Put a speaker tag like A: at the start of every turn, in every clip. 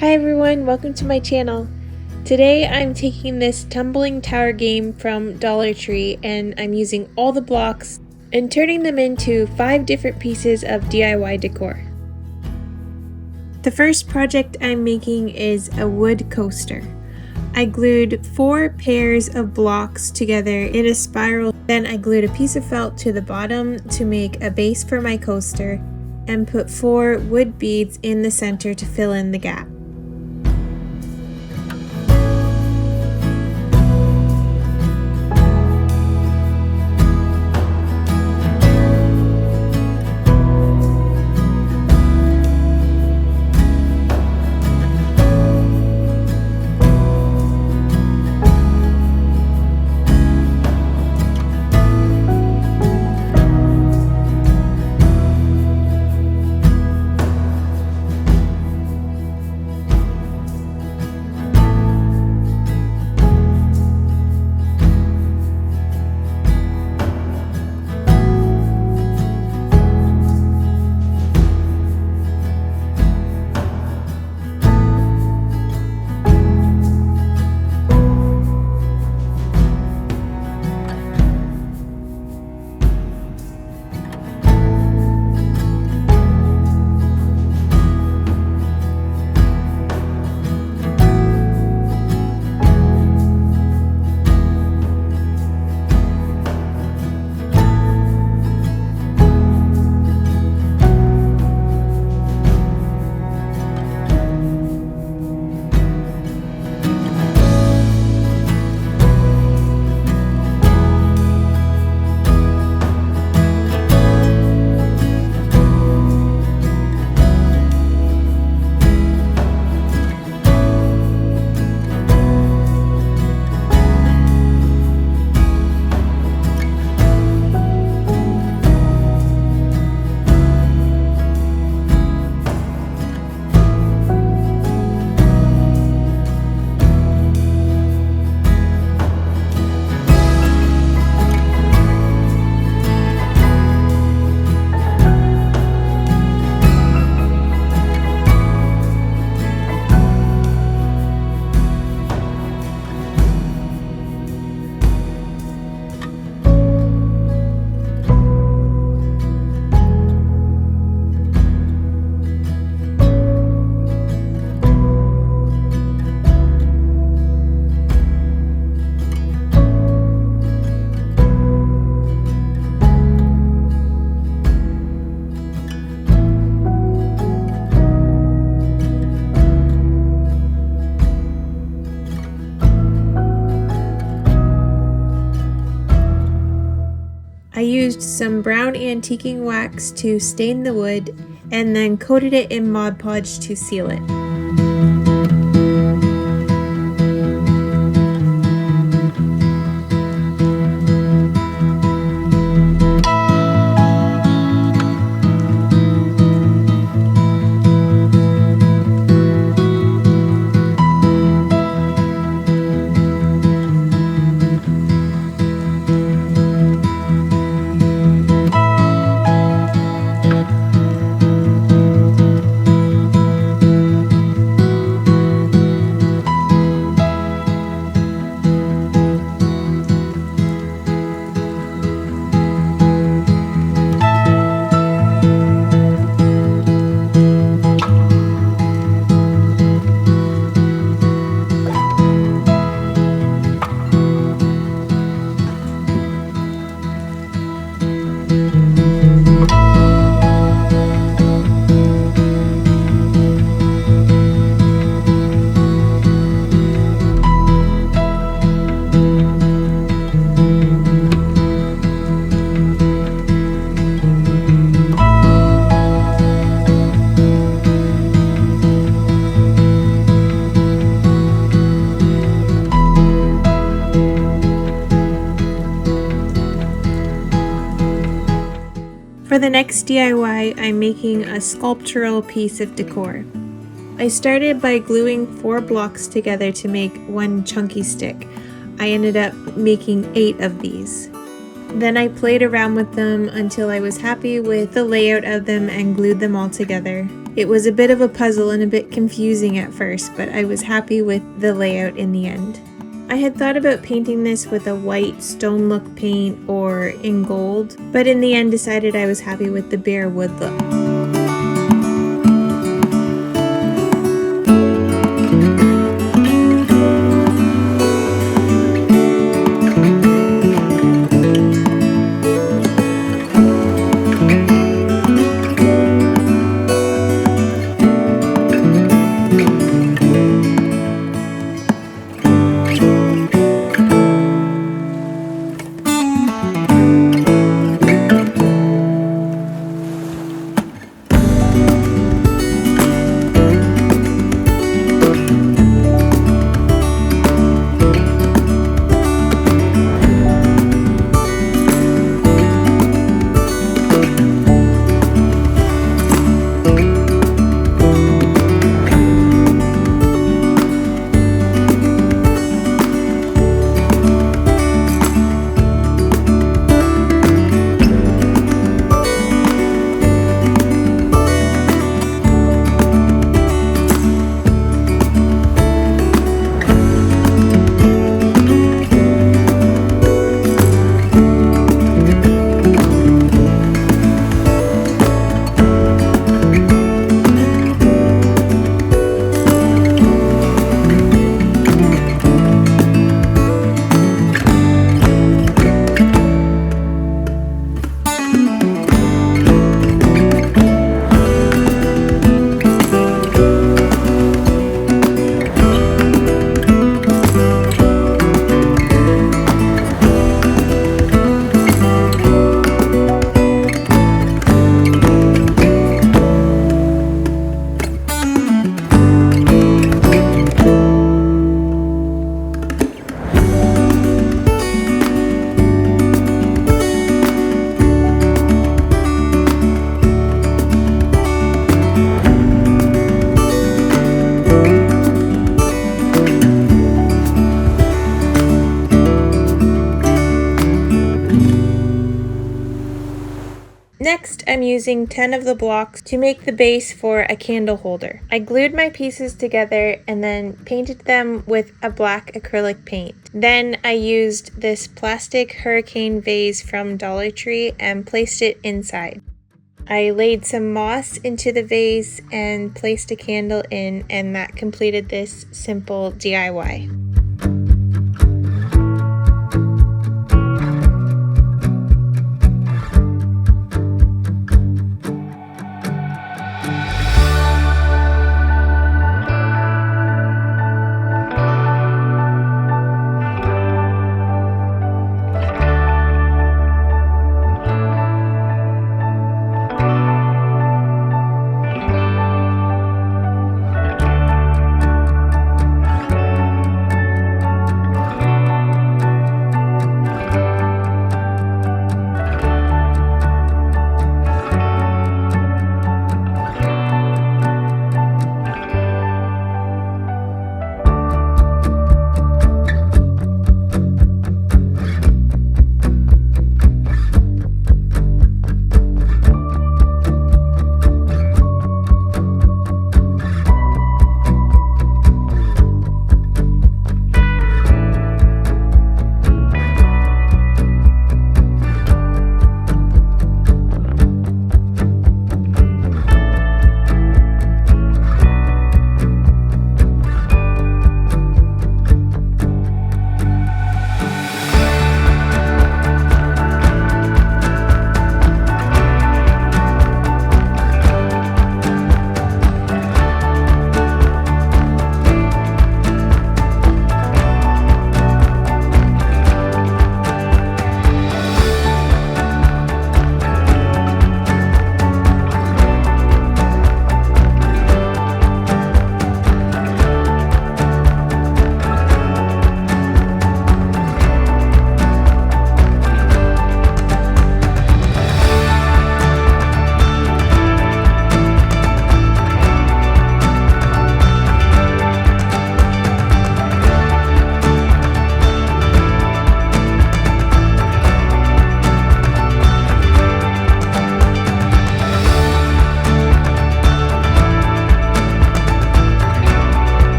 A: Hi everyone, welcome to my channel. Today I'm taking this tumbling tower game from Dollar Tree and I'm using all the blocks and turning them into 5 different pieces of DIY decor. The first project I'm making is a wood coaster. I glued 4 pairs of blocks together in a spiral, then I glued a piece of felt to the bottom to make a base for my coaster and put 4 wood beads in the center to fill in the gap. I used some brown antiquing wax to stain the wood and then coated it in Mod Podge to seal it. For the next DIY, I'm making a sculptural piece of decor. I started by gluing 4 blocks together to make one chunky stick. I ended up making 8 of these. Then I played around with them until I was happy with the layout of them and glued them all together. It was a bit of a puzzle and a bit confusing at first, but I was happy with the layout in the end. I had thought about painting this with a white stone look paint or in gold, but in the end decided I was happy with the bare wood look. Next, I'm using 10 of the blocks to make the base for a candle holder. I glued my pieces together and then painted them with a black acrylic paint. Then I used this plastic hurricane vase from Dollar Tree and placed it inside. I laid some moss into the vase and placed a candle in, and that completed this simple DIY.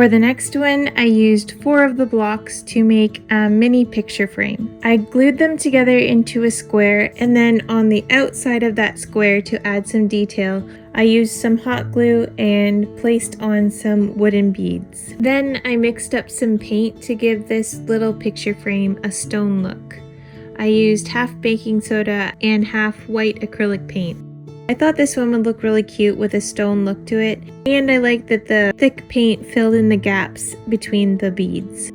A: For the next one, I used 4 of the blocks to make a mini picture frame. I glued them together into a square, and then on the outside of that square, to add some detail, I used some hot glue and placed on some wooden beads. Then I mixed up some paint to give this little picture frame a stone look. I used half baking soda and half white acrylic paint. I thought this one would look really cute with a stone look to it, and I liked that the thick paint filled in the gaps between the beads.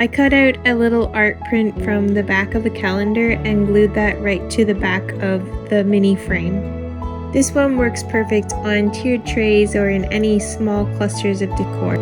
A: I cut out a little art print from the back of the calendar and glued that right to the back of the mini frame. This one works perfect on tiered trays or in any small clusters of decor.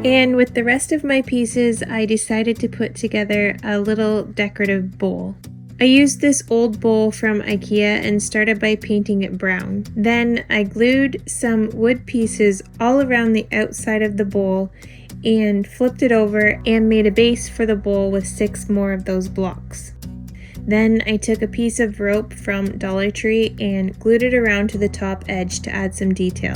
A: And with the rest of my pieces, I decided to put together a little decorative bowl. I used this old bowl from IKEA and started by painting it brown. Then I glued some wood pieces all around the outside of the bowl and flipped it over and made a base for the bowl with 6 more of those blocks. Then I took a piece of rope from Dollar Tree and glued it around to the top edge to add some detail.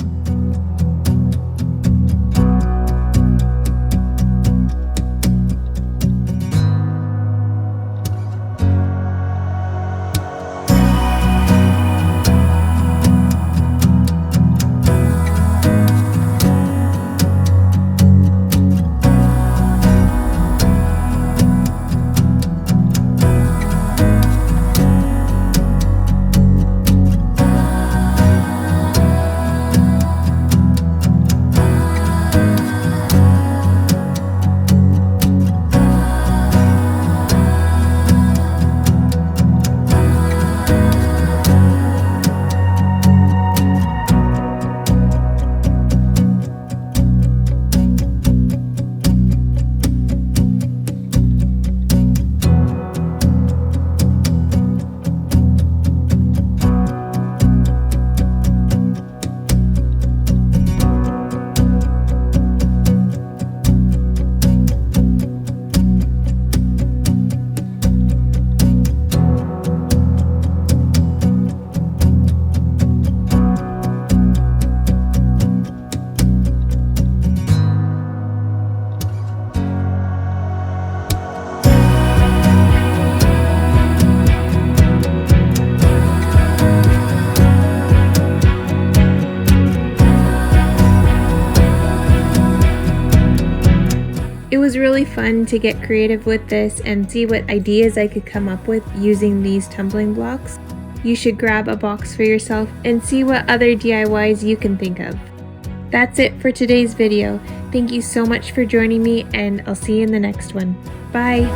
A: was really fun to get creative with this and see what ideas I could come up with using these tumbling blocks. You should grab a box for yourself and see what other DIYs you can think of. That's it for today's video. Thank you so much for joining me, and I'll see you in the next one. Bye!